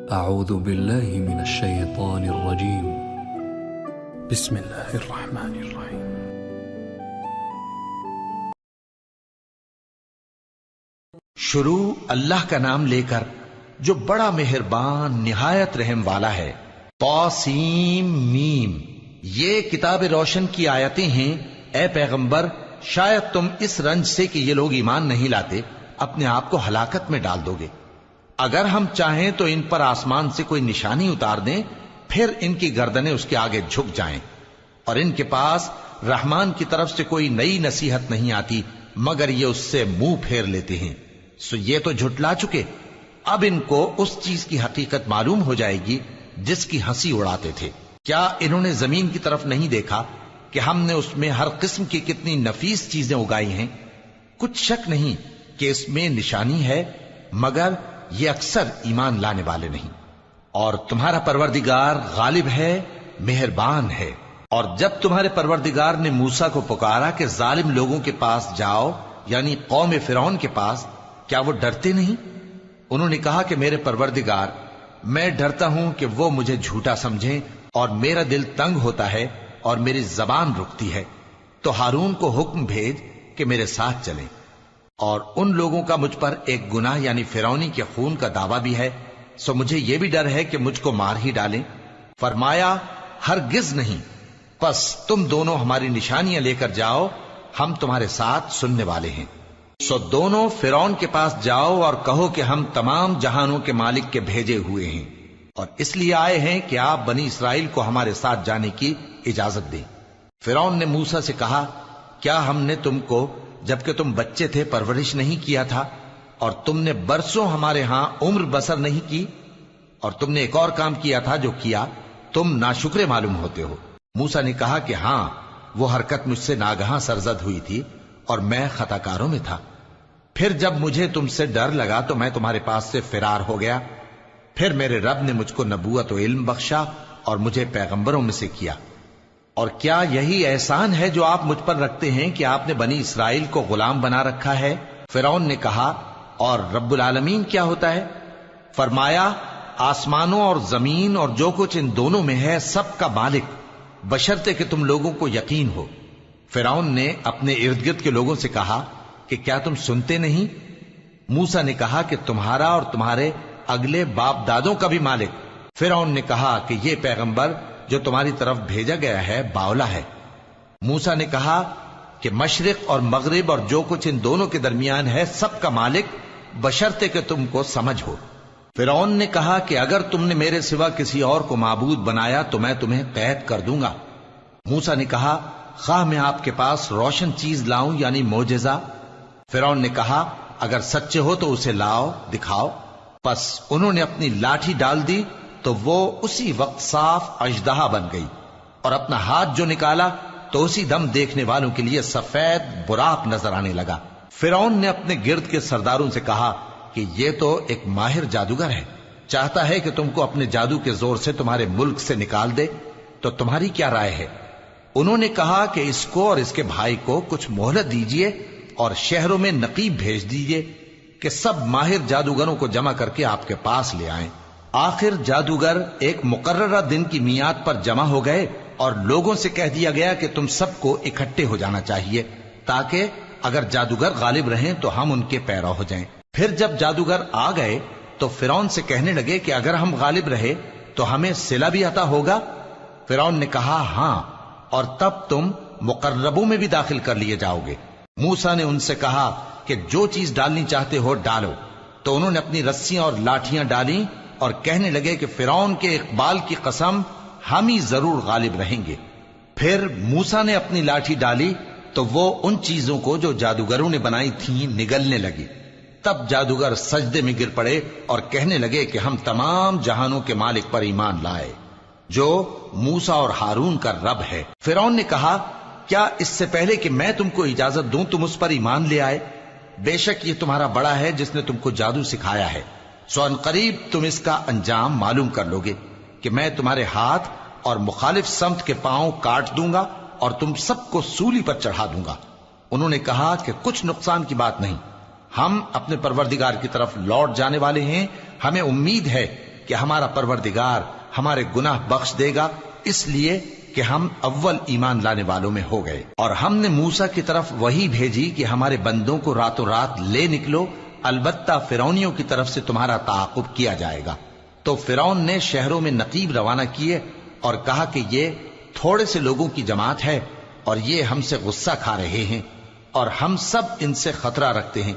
أعوذ بالله من الشيطان الرجيم. بسم الله الرحمن الرحيم. شروع اللہ کا نام لے کر جو بڑا مہربان نہایت رحم والا ہے. طاسیم میم. یہ کتاب روشن کی آیتیں ہیں. اے پیغمبر، شاید تم اس رنج سے کہ یہ لوگ ایمان نہیں لاتے اپنے آپ کو ہلاکت میں ڈال دو گے. اگر ہم چاہیں تو ان پر آسمان سے کوئی نشانی اتار دیں، پھر ان کی گردنیں اس کے آگے جھک جائیں، اور ان کے پاس رحمان کی طرف سے کوئی نئی نصیحت نہیں آتی مگر یہ اس سے منہ پھیر لیتے ہیں. سو یہ تو جھٹلا چکے، اب ان کو اس چیز کی حقیقت معلوم ہو جائے گی جس کی ہنسی اڑاتے تھے. کیا انہوں نے زمین کی طرف نہیں دیکھا کہ ہم نے اس میں ہر قسم کی کتنی نفیس چیزیں اگائی ہیں؟ کچھ شک نہیں کہ اس میں نشانی ہے، مگر یہ اکثر ایمان لانے والے نہیں. اور تمہارا پروردگار غالب ہے، مہربان ہے. اور جب تمہارے پروردگار نے موسیٰ کو پکارا کہ ظالم لوگوں کے پاس جاؤ، یعنی قوم فرعون کے پاس، کیا وہ ڈرتے نہیں؟ انہوں نے کہا کہ میرے پروردگار، میں ڈرتا ہوں کہ وہ مجھے جھوٹا سمجھیں، اور میرا دل تنگ ہوتا ہے اور میری زبان رکتی ہے. تو ہارون کو حکم بھیج کہ میرے ساتھ چلیں. اور ان لوگوں کا مجھ پر ایک گناہ یعنی فرعونی کے خون کا دعویٰ بھی ہے، سو مجھے یہ بھی ڈر ہے کہ مجھ کو مار ہی ڈالیں. فرمایا ہرگز نہیں، پس تم دونوں ہماری نشانیاں لے کر جاؤ، ہم تمہارے ساتھ سننے والے ہیں. سو دونوں فرعون کے پاس جاؤ اور کہو کہ ہم تمام جہانوں کے مالک کے بھیجے ہوئے ہیں، اور اس لیے آئے ہیں کہ آپ بنی اسرائیل کو ہمارے ساتھ جانے کی اجازت دیں. فرعون نے موسیٰ سے کہا، کیا ہم نے تم کو جبکہ تم بچے تھے پرورش نہیں کیا تھا، اور تم نے برسوں ہمارے ہاں عمر بسر نہیں کی؟ اور تم نے ایک اور کام کیا تھا جو کیا، تم ناشکرے معلوم ہوتے ہو. موسیٰ نے کہا کہ ہاں، وہ حرکت مجھ سے ناگہاں سرزد ہوئی تھی اور میں خطا کاروں میں تھا. پھر جب مجھے تم سے ڈر لگا تو میں تمہارے پاس سے فرار ہو گیا. پھر میرے رب نے مجھ کو نبوت و علم بخشا اور مجھے پیغمبروں میں سے کیا. اور کیا یہی احسان ہے جو آپ مجھ پر رکھتے ہیں کہ آپ نے بنی اسرائیل کو غلام بنا رکھا ہے؟ فرعون نے کہا، اور رب العالمین کیا ہوتا ہے؟ فرمایا، آسمانوں اور زمین اور جو کچھ ان دونوں میں ہے سب کا مالک، بشرطے کہ تم لوگوں کو یقین ہو. فرعون نے اپنے ارد گرد کے لوگوں سے کہا کہ کیا تم سنتے نہیں؟ موسیٰ نے کہا کہ تمہارا اور تمہارے اگلے باپ دادوں کا بھی مالک. فرعون نے کہا کہ یہ پیغمبر جو تمہاری طرف بھیجا گیا ہے باولا ہے. موسیٰ نے کہا کہ مشرق اور مغرب اور جو کچھ ان دونوں کے درمیان ہے سب کا مالک، بشرطے کہ تم کو سمجھ ہو. فرعون نے کہا کہ اگر تم نے میرے سوا کسی اور کو معبود بنایا تو میں تمہیں قید کر دوں گا. موسیٰ نے کہا، خواہ میں آپ کے پاس روشن چیز لاؤں یعنی معجزہ؟ فرعون نے کہا، اگر سچے ہو تو اسے لاؤ، دکھاؤ. پس انہوں نے اپنی لاٹھی ڈال دی تو وہ اسی وقت صاف اژدہا بن گئی، اور اپنا ہاتھ جو نکالا تو اسی دم دیکھنے والوں کے لیے سفید براق نظر آنے لگا. فرعون نے اپنے گرد کے سرداروں سے کہا کہ یہ تو ایک ماہر جادوگر ہے، چاہتا ہے کہ تم کو اپنے جادو کے زور سے تمہارے ملک سے نکال دے، تو تمہاری کیا رائے ہے؟ انہوں نے کہا کہ اس کو اور اس کے بھائی کو کچھ مہلت دیجئے اور شہروں میں نقیب بھیج دیجئے کہ سب ماہر جادوگروں کو جمع کر کے آپ کے پاس لے آئیں. آخر جادوگر ایک مقررہ دن کی میعاد پر جمع ہو گئے اور لوگوں سے کہہ دیا گیا کہ تم سب کو اکٹھے ہو جانا چاہیے تاکہ اگر جادوگر غالب رہیں تو ہم ان کے پیرو ہو جائیں. پھر جب جادوگر آ گئے تو فرعون سے کہنے لگے کہ اگر ہم غالب رہے تو ہمیں صلہ بھی عطا ہوگا؟ فرعون نے کہا، ہاں، اور تب تم مقربوں میں بھی داخل کر لیے جاؤ گے. موسیٰ نے ان سے کہا کہ جو چیز ڈالنی چاہتے ہو ڈالو. تو انہوں نے اپنی رسیاں اور لاٹھیاں ڈالیں اور کہنے لگے کہ فرعون کے اقبال کی قسم، ہم ہی ضرور غالب رہیں گے. پھر موسیٰ نے اپنی لاٹھی ڈالی تو وہ ان چیزوں کو جو جادوگروں نے بنائی تھیں نگلنے لگی. تب جادوگر سجدے میں گر پڑے اور کہنے لگے کہ ہم تمام جہانوں کے مالک پر ایمان لائے جو موسیٰ اور ہارون کا رب ہے. فرعون نے کہا، کیا اس سے پہلے کہ میں تم کو اجازت دوں تم اس پر ایمان لے آئے؟ بے شک یہ تمہارا بڑا ہے جس نے تم کو جادو سکھایا ہے. سو ان قریب تم اس کا انجام معلوم کر لو گے کہ میں تمہارے ہاتھ اور مخالف سمت کے پاؤں کاٹ دوں گا اور تم سب کو سولی پر چڑھا دوں گا. انہوں نے کہا کہ کچھ نقصان کی بات نہیں، ہم اپنے پروردگار کی طرف لوٹ جانے والے ہیں، ہمیں امید ہے کہ ہمارا پروردگار ہمارے گناہ بخش دے گا، اس لیے کہ ہم اول ایمان لانے والوں میں ہو گئے۔ اور ہم نے موسیٰ کی طرف وحی بھیجی کہ ہمارے بندوں کو راتوں رات لے نکلو، البتہ فرعونیوں کی طرف سے تمہارا تعاقب کیا جائے گا۔ تو فرعون نے شہروں میں نقیب روانہ کیے اور کہا کہ یہ تھوڑے سے لوگوں کی جماعت ہے اور یہ ہم سے غصہ کھا رہے ہیں اور ہم سب ان سے خطرہ رکھتے ہیں۔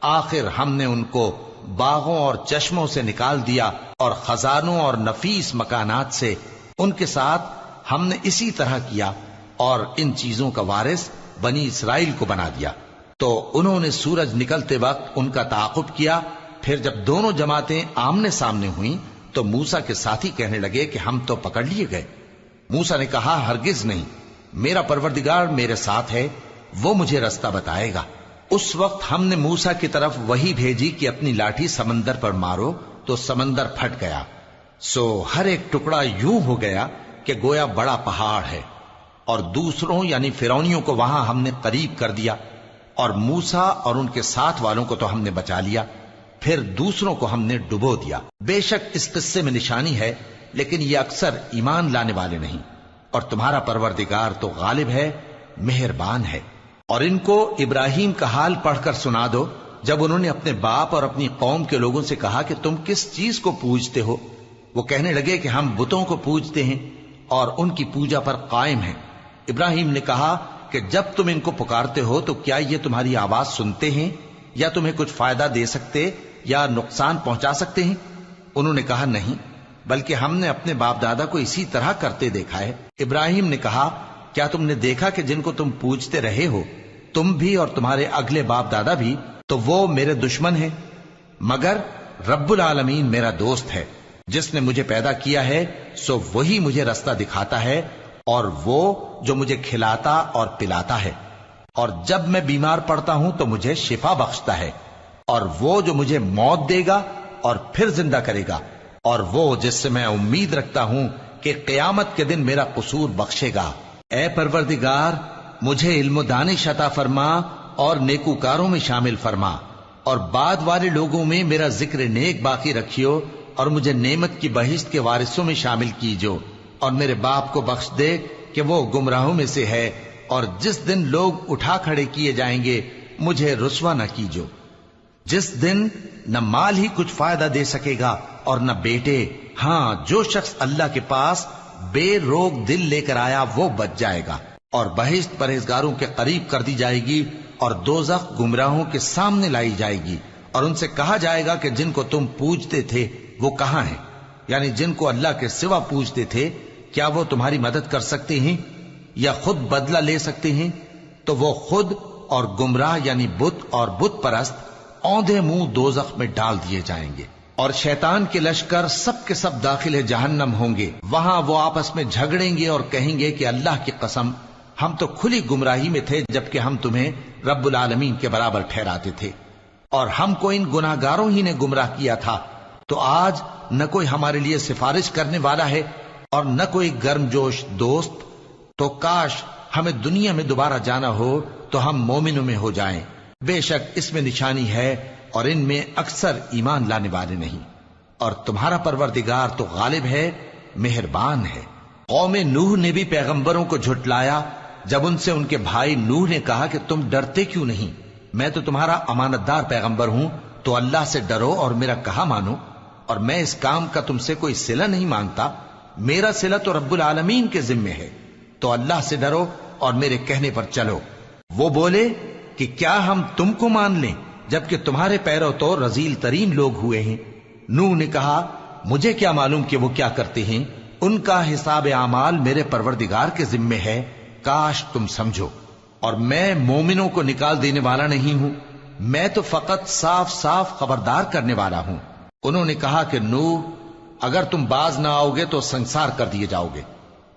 آخر ہم نے ان کو باغوں اور چشموں سے نکال دیا اور خزانوں اور نفیس مکانات سے۔ ان کے ساتھ ہم نے اسی طرح کیا اور ان چیزوں کا وارث بنی اسرائیل کو بنا دیا۔ تو انہوں نے سورج نکلتے وقت ان کا تعاقب کیا۔ پھر جب دونوں جماعتیں آمنے سامنے ہوئیں تو موسیٰ کے ساتھی کہنے لگے کہ ہم تو پکڑ لیے گئے۔ موسیٰ نے کہا ہرگز نہیں، میرا پروردگار میرے ساتھ ہے، وہ مجھے رستہ بتائے گا۔ اس وقت ہم نے موسیٰ کی طرف وحی بھیجی کہ اپنی لاٹھی سمندر پر مارو، تو سمندر پھٹ گیا، سو ہر ایک ٹکڑا یوں ہو گیا کہ گویا بڑا پہاڑ ہے، اور دوسروں یعنی فرعونیوں کو وہاں ہم نے قریب کر دیا، اور موسیٰ اور ان کے ساتھ والوں کو تو ہم نے بچا لیا، پھر دوسروں کو ہم نے ڈبو دیا۔ بے شک اس قصے میں نشانی ہے، لیکن یہ اکثر ایمان لانے والے نہیں، اور تمہارا پروردگار تو غالب ہے، مہربان ہے۔ اور ان کو ابراہیم کا حال پڑھ کر سنا دو، جب انہوں نے اپنے باپ اور اپنی قوم کے لوگوں سے کہا کہ تم کس چیز کو پوجتے ہو؟ وہ کہنے لگے کہ ہم بتوں کو پوجتے ہیں اور ان کی پوجا پر قائم ہیں۔ ابراہیم نے کہا کہ جب تم ان کو پکارتے ہو تو کیا یہ تمہاری آواز سنتے ہیں یا تمہیں کچھ فائدہ دے سکتے یا نقصان پہنچا سکتے ہیں؟ انہوں نے کہا نہیں، بلکہ ہم نے اپنے باپ دادا کو اسی طرح کرتے دیکھا ہے۔ ابراہیم نے کہا کیا تم نے دیکھا کہ جن کو تم پوجتے رہے ہو، تم بھی اور تمہارے اگلے باپ دادا بھی، تو وہ میرے دشمن ہیں، مگر رب العالمین میرا دوست ہے۔ جس نے مجھے پیدا کیا ہے سو وہی مجھے رستہ دکھاتا ہے، اور وہ جو مجھے کھلاتا اور پلاتا ہے، اور جب میں بیمار پڑتا ہوں تو مجھے شفا بخشتا ہے، اور وہ جو مجھے موت دے گا اور پھر زندہ کرے گا، اور وہ جس سے میں امید رکھتا ہوں کہ قیامت کے دن میرا قصور بخشے گا۔ اے پروردگار، مجھے علم و دانش عطا فرما اور نیکوکاروں میں شامل فرما، اور بعد والے لوگوں میں میرا ذکر نیک باقی رکھیو، اور مجھے نعمت کی بہشت کے وارثوں میں شامل کیجو، اور میرے باپ کو بخش دے کہ وہ گمراہوں میں سے ہے، اور جس دن لوگ اٹھا کھڑے کیے جائیں گے مجھے رسوا نہ کیجو، جس دن نہ مال ہی کچھ فائدہ دے سکے گا اور نہ بیٹے۔ ہاں، جو شخص اللہ کے پاس بے روک دل لے کر آیا وہ بچ جائے گا، اور بہشت پرہیزگاروں کے قریب کر دی جائے گی، اور دوزخ گمراہوں کے سامنے لائی جائے گی، اور ان سے کہا جائے گا کہ جن کو تم پوجتے تھے وہ کہاں ہیں؟ یعنی جن کو اللہ کے سوا پوجتے تھے، کیا وہ تمہاری مدد کر سکتے ہیں یا خود بدلہ لے سکتے ہیں؟ تو وہ خود اور گمراہ یعنی بت اور بت پرست اوندھے منہ دوزخ میں ڈال دیے جائیں گے، اور شیطان کے لشکر سب کے سب داخل جہنم ہوں گے۔ وہاں وہ آپس میں جھگڑیں گے اور کہیں گے کہ اللہ کی قسم، ہم تو کھلی گمراہی میں تھے جبکہ ہم تمہیں رب العالمین کے برابر ٹھہراتے تھے، اور ہم کو ان گناہگاروں ہی نے گمراہ کیا تھا، تو آج نہ کوئی ہمارے لیے سفارش کرنے والا ہے اور نہ کوئی گرم جوش دوست۔ تو کاش ہمیں دنیا میں دوبارہ جانا ہو تو ہم مومنوں میں ہو جائیں۔ بے شک اس میں نشانی ہے اور ان میں اکثر ایمان لانے والے نہیں، اور تمہارا پروردگار تو غالب ہے، مہربان ہے۔ قوم نوح نے بھی پیغمبروں کو جھٹلایا جب ان سے ان کے بھائی نوح نے کہا کہ تم ڈرتے کیوں نہیں؟ میں تو تمہارا امانت دار پیغمبر ہوں، تو اللہ سے ڈرو اور میرا کہا مانو، اور میں اس کام کا تم سے کوئی صلہ نہیں مانگتا، میرا صلہ تو رب العالمین کے ذمے ہے، تو اللہ سے ڈرو اور میرے کہنے پر چلو۔ وہ بولے کہ کیا ہم تم کو مان لیں جبکہ تمہارے پیرو تو رذیل ترین لوگ ہوئے ہیں؟ نوح نے کہا مجھے کیا معلوم کہ وہ کیا کرتے ہیں، ان کا حساب اعمال میرے پروردگار کے ذمے ہے، کاش تم سمجھو۔ اور میں مومنوں کو نکال دینے والا نہیں ہوں، میں تو فقط صاف صاف خبردار کرنے والا ہوں۔ انہوں نے کہا کہ نوح، اگر تم باز نہ آؤ گے تو سنسار کر دیے جاؤ گے۔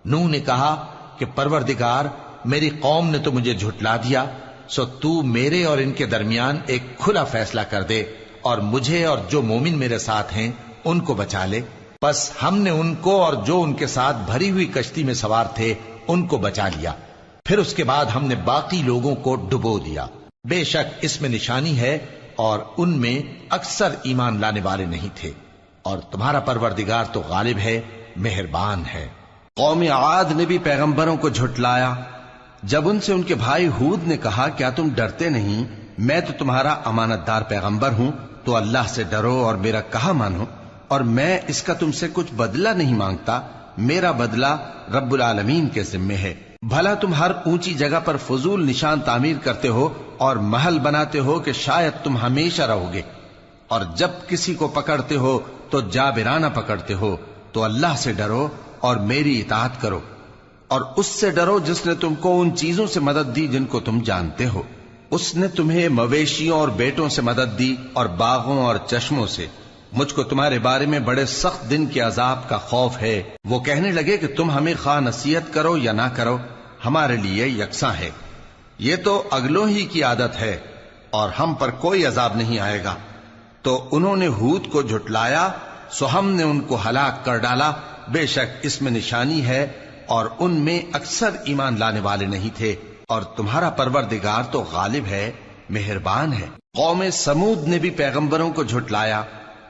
نوح نے کہا کہ پروردگار، میری قوم نے تو مجھے جھٹلا دیا، سو تو میرے اور ان کے درمیان ایک کھلا فیصلہ کر دے، اور مجھے اور جو مومن میرے ساتھ ہیں ان کو بچا لے۔ بس ہم نے ان کو اور جو ان کے ساتھ بھری ہوئی کشتی میں سوار تھے ان کو بچا لیا، پھر اس کے بعد ہم نے باقی لوگوں کو ڈبو دیا۔ بے شک اس میں نشانی ہے اور ان میں اکثر ایمان لانے والے نہیں تھے۔ اور تمہارا پروردگار تو غالب ہے، مہربان ہے۔ قوم عاد نے بھی پیغمبروں کو جھٹلایا جب ان سے ان کے بھائی ہود نے کہا کیا تم ڈرتے نہیں، میں تو تمہارا امانت دار پیغمبر ہوں، تو اللہ سے ڈرو اور میرا کہا مانو، اور میں اس کا تم سے کچھ بدلہ نہیں مانگتا، میرا بدلہ رب العالمین کے ذمے ہے۔ بھلا تم ہر اونچی جگہ پر فضول نشان تعمیر کرتے ہو اور محل بناتے ہو کہ شاید تم ہمیشہ رہو گے، اور جب کسی کو پکڑتے ہو تو جابرانہ پکڑتے ہو، تو اللہ سے ڈرو اور میری اطاعت کرو، اور اس سے ڈرو جس نے تم کو ان چیزوں سے مدد دی جن کو تم جانتے ہو۔ اس نے تمہیں مویشیوں اور بیٹوں سے مدد دی اور باغوں اور چشموں سے۔ مجھ کو تمہارے بارے میں بڑے سخت دن کے عذاب کا خوف ہے۔ وہ کہنے لگے کہ تم ہمیں خواہ نصیحت کرو یا نہ کرو، ہمارے لیے یکساں ہے، یہ تو اگلوں ہی کی عادت ہے، اور ہم پر کوئی عذاب نہیں آئے گا۔ تو انہوں نے ہود کو جھٹلایا، سو ہم نے ان کو ہلاک کر ڈالا، بے شک اس میں نشانی ہے، اور ان میں اکثر ایمان لانے والے نہیں تھے، اور تمہارا پروردگار تو غالب ہے، مہربان ہے۔ قوم سمود نے بھی پیغمبروں کو جھٹلایا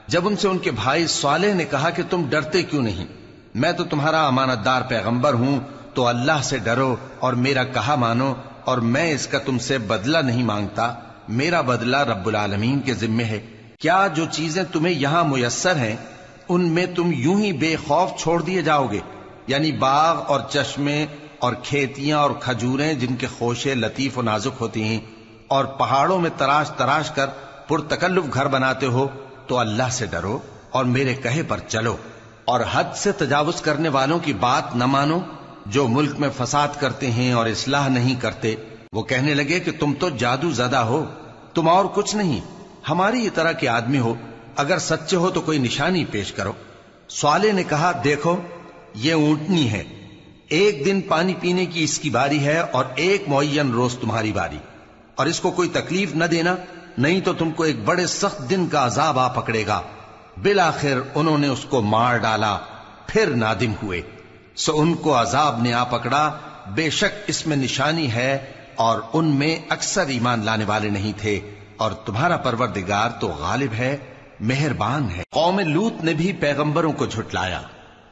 جب ان سے ان کے بھائی صالح نے کہا کہ تم ڈرتے کیوں نہیں، میں تو تمہارا امانت دار پیغمبر ہوں، تو اللہ سے ڈرو اور میرا کہا مانو، اور میں اس کا تم سے بدلہ نہیں مانگتا، میرا بدلہ رب العالمین کے ذمے ہے۔ کیا جو چیزیں تمہیں یہاں میسر ہیں ان میں تم یوں ہی بے خوف چھوڑ دیے جاؤ گے؟ یعنی باغ اور چشمے اور کھیتیاں اور کھجوریں جن کے خوشے لطیف و نازک ہوتی ہیں، اور پہاڑوں میں تراش تراش کر پرتکلف گھر بناتے ہو، تو اللہ سے ڈرو اور میرے کہے پر چلو، اور حد سے تجاوز کرنے والوں کی بات نہ مانو جو ملک میں فساد کرتے ہیں اور اصلاح نہیں کرتے۔ وہ کہنے لگے کہ تم تو جادو زدہ ہو، تم اور کچھ نہیں، ہماری طرح کے آدمی ہو، اگر سچے ہو تو کوئی نشانی پیش کرو۔ صالح نے کہا دیکھو یہ اونٹنی ہے، ایک دن پانی پینے کی اس کی باری ہے اور ایک معین روز تمہاری باری، اور اس کو کوئی تکلیف نہ دینا، نہیں تو تم کو ایک بڑے سخت دن کا عذاب آ پکڑے گا۔ بالآخر انہوں نے اس کو مار ڈالا، پھر نادم ہوئے، سو ان کو عذاب نے آ پکڑا، بے شک اس میں نشانی ہے، اور ان میں اکثر ایمان لانے والے نہیں تھے، اور تمہارا پروردگار تو غالب ہے، مہربان ہے۔ قوم لوط نے بھی پیغمبروں کو جھٹلایا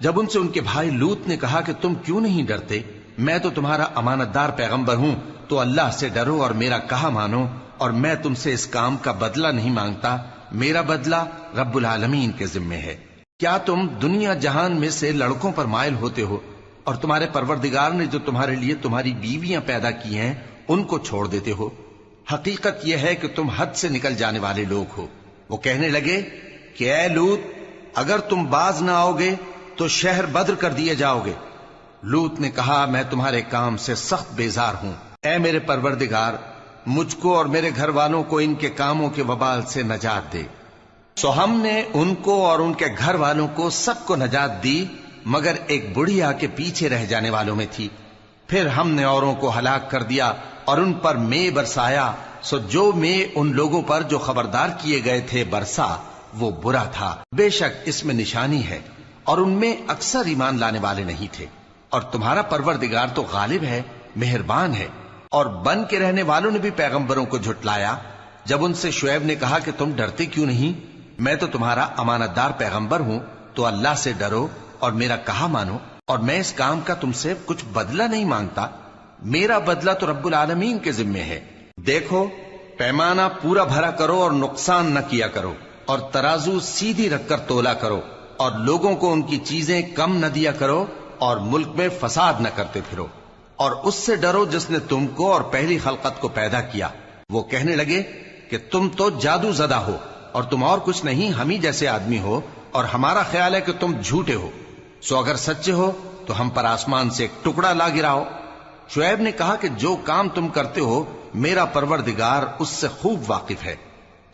جب ان سے ان کے بھائی لوط نے کہا کہ تم کیوں نہیں ڈرتے، میں تو تمہارا امانت دار پیغمبر ہوں، تو اللہ سے ڈرو اور میرا کہا مانو، اور میں تم سے اس کام کا بدلہ نہیں مانگتا، میرا بدلہ رب العالمین کے ذمے ہے۔ کیا تم دنیا جہان میں سے لڑکوں پر مائل ہوتے ہو، اور تمہارے پروردگار نے جو تمہارے لیے تمہاری بیویاں پیدا کی ہیں ان کو چھوڑ دیتے ہو؟ حقیقت یہ ہے کہ تم حد سے نکل جانے والے لوگ ہو۔ وہ کہنے لگے کہ اے لوط، اگر تم باز نہ آؤ گے تو شہر بدر کر دیے جاؤ گے۔ لوط نے کہا میں تمہارے کام سے سخت بیزار ہوں، اے میرے پروردگار مجھ کو اور میرے گھر والوں کو ان کے کاموں کے وبال سے نجات دے۔ سو ہم نے ان کو اور ان کے گھر والوں کو سب کو نجات دی، مگر ایک بڑھیا کے پیچھے رہ جانے والوں میں تھی۔ پھر ہم نے اوروں کو ہلاک کر دیا اور ان پر مے برسایا، سو جو مے ان لوگوں پر جو خبردار کیے گئے تھے برسا وہ برا تھا۔ بے شک اس میں نشانی ہے، اور ان میں اکثر ایمان لانے والے نہیں تھے، اور تمہارا پروردگار تو غالب ہے، مہربان ہے۔ اور بن کے رہنے والوں نے بھی پیغمبروں کو جھٹلایا جب ان سے شعیب نے کہا کہ تم ڈرتے کیوں نہیں، میں تو تمہارا امانت دار پیغمبر ہوں، تو اللہ سے ڈرو اور میرا کہا مانو، اور میں اس کام کا تم سے کچھ بدلہ نہیں مانگتا، میرا بدلہ تو رب العالمین کے ذمے ہے۔ دیکھو پیمانہ پورا بھرا کرو اور نقصان نہ کیا کرو، اور ترازو سیدھی رکھ کر تولا کرو، اور لوگوں کو ان کی چیزیں کم نہ دیا کرو، اور ملک میں فساد نہ کرتے پھرو، اور اس سے ڈرو جس نے تم کو اور پہلی خلقت کو پیدا کیا۔ وہ کہنے لگے کہ تم تو جادو زدہ ہو، اور تم اور کچھ نہیں، ہم ہی جیسے آدمی ہو، اور ہمارا خیال ہے کہ تم جھوٹے ہو، سو اگر سچے ہو تو ہم پر آسمان سے ایک ٹکڑا لا گراؤ۔ شعیب نے کہا کہ جو کام تم کرتے ہو میرا پروردگار اس سے خوب واقف ہے۔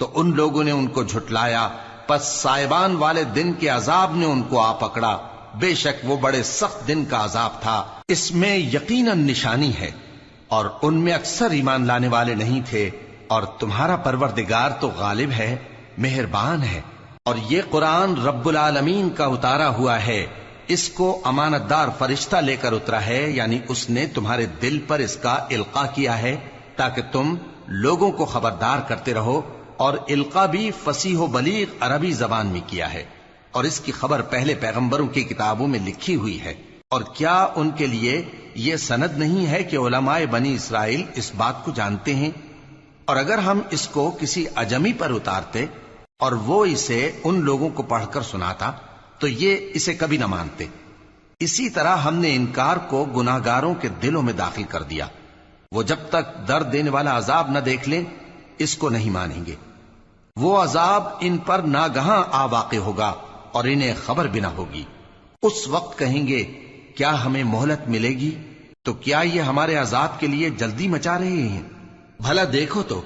تو ان لوگوں نے ان کو جھٹلایا، پس سائبان والے دن کے عذاب نے ان کو آ پکڑا، بے شک وہ بڑے سخت دن کا عذاب تھا، اس میں یقیناً نشانی ہے، اور ان میں اکثر ایمان لانے والے نہیں تھے، اور تمہارا پروردگار تو غالب ہے، مہربان ہے۔ اور یہ قرآن رب العالمین کا اتارا ہوا ہے، اس کو امانت دار فرشتہ لے کر اترا ہے، یعنی اس نے تمہارے دل پر اس کا القاء کیا ہے تاکہ تم لوگوں کو خبردار کرتے رہو، اور القاء بھی فصیح و بلیغ عربی زبان میں کیا ہے، اور اس کی خبر پہلے پیغمبروں کی کتابوں میں لکھی ہوئی ہے۔ اور کیا ان کے لیے یہ سند نہیں ہے کہ علماء بنی اسرائیل اس بات کو جانتے ہیں؟ اور اگر ہم اس کو کسی اجمی پر اتارتے اور وہ اسے ان لوگوں کو پڑھ کر سناتا تو یہ اسے کبھی نہ مانتے۔ اسی طرح ہم نے انکار کو گناہگاروں کے دلوں میں داخل کر دیا، وہ جب تک درد دینے والا عذاب نہ دیکھ لیں اس کو نہیں مانیں گے۔ وہ عذاب ان پر ناگہاں آ واقع ہوگا اور انہیں خبر بھی نہ ہوگی۔ اس وقت کہیں گے کیا ہمیں مہلت ملے گی؟ تو کیا یہ ہمارے عذاب کے لیے جلدی مچا رہے ہیں؟ بھلا دیکھو تو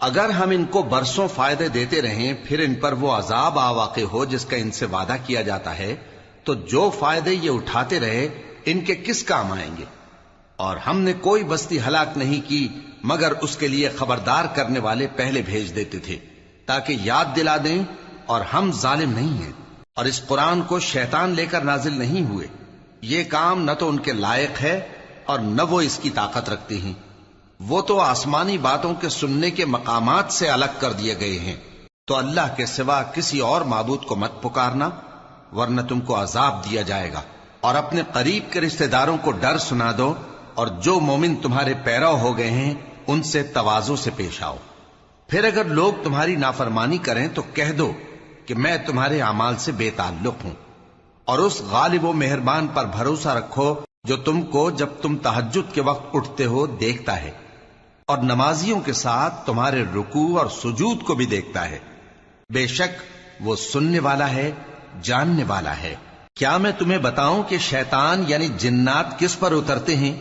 اگر ہم ان کو برسوں فائدے دیتے رہیں پھر ان پر وہ عذاب آ واقع ہو جس کا ان سے وعدہ کیا جاتا ہے تو جو فائدے یہ اٹھاتے رہے ان کے کس کام آئیں گے؟ اور ہم نے کوئی بستی ہلاک نہیں کی مگر اس کے لیے خبردار کرنے والے پہلے بھیج دیتے تھے تاکہ یاد دلا دیں، اور ہم ظالم نہیں ہیں۔ اور اس قرآن کو شیطان لے کر نازل نہیں ہوئے، یہ کام نہ تو ان کے لائق ہے اور نہ وہ اس کی طاقت رکھتے ہیں۔ وہ تو آسمانی باتوں کے سننے کے مقامات سے الگ کر دیے گئے ہیں۔ تو اللہ کے سوا کسی اور معبود کو مت پکارنا ورنہ تم کو عذاب دیا جائے گا۔ اور اپنے قریب کے رشتہ داروں کو ڈر سنا دو، اور جو مومن تمہارے پیرو ہو گئے ہیں ان سے تواضع سے پیش آؤ۔ پھر اگر لوگ تمہاری نافرمانی کریں تو کہہ دو کہ میں تمہارے اعمال سے بے تعلق ہوں، اور اس غالب و مہربان پر بھروسہ رکھو جو تم کو جب تم تہجد کے وقت اٹھتے ہو دیکھتا ہے، اور نمازیوں کے ساتھ تمہارے رکوع اور سجود کو بھی دیکھتا ہے۔ بے شک وہ سننے والا ہے، جاننے والا ہے۔ کیا میں تمہیں بتاؤں کہ شیطان یعنی جنات کس پر اترتے ہیں؟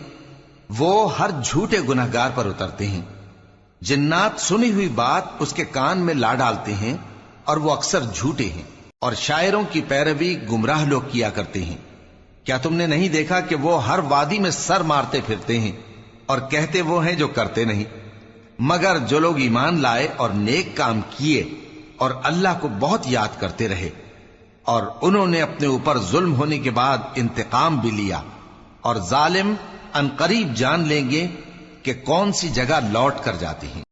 وہ ہر جھوٹے گناہگار پر اترتے ہیں۔ جنات سنی ہوئی بات اس کے کان میں لا ڈالتے ہیں اور وہ اکثر جھوٹے ہیں، اور شاعروں کی پیروی گمراہ لوگ کیا کرتے ہیں۔ کیا تم نے نہیں دیکھا کہ وہ ہر وادی میں سر مارتے پھرتے ہیں اور کہتے وہ ہیں جو کرتے نہیں؟ مگر جو لوگ ایمان لائے اور نیک کام کیے اور اللہ کو بہت یاد کرتے رہے، اور انہوں نے اپنے اوپر ظلم ہونے کے بعد انتقام بھی لیا، اور ظالم ان قریب جان لیں گے کہ کون سی جگہ لوٹ کر جاتی ہیں۔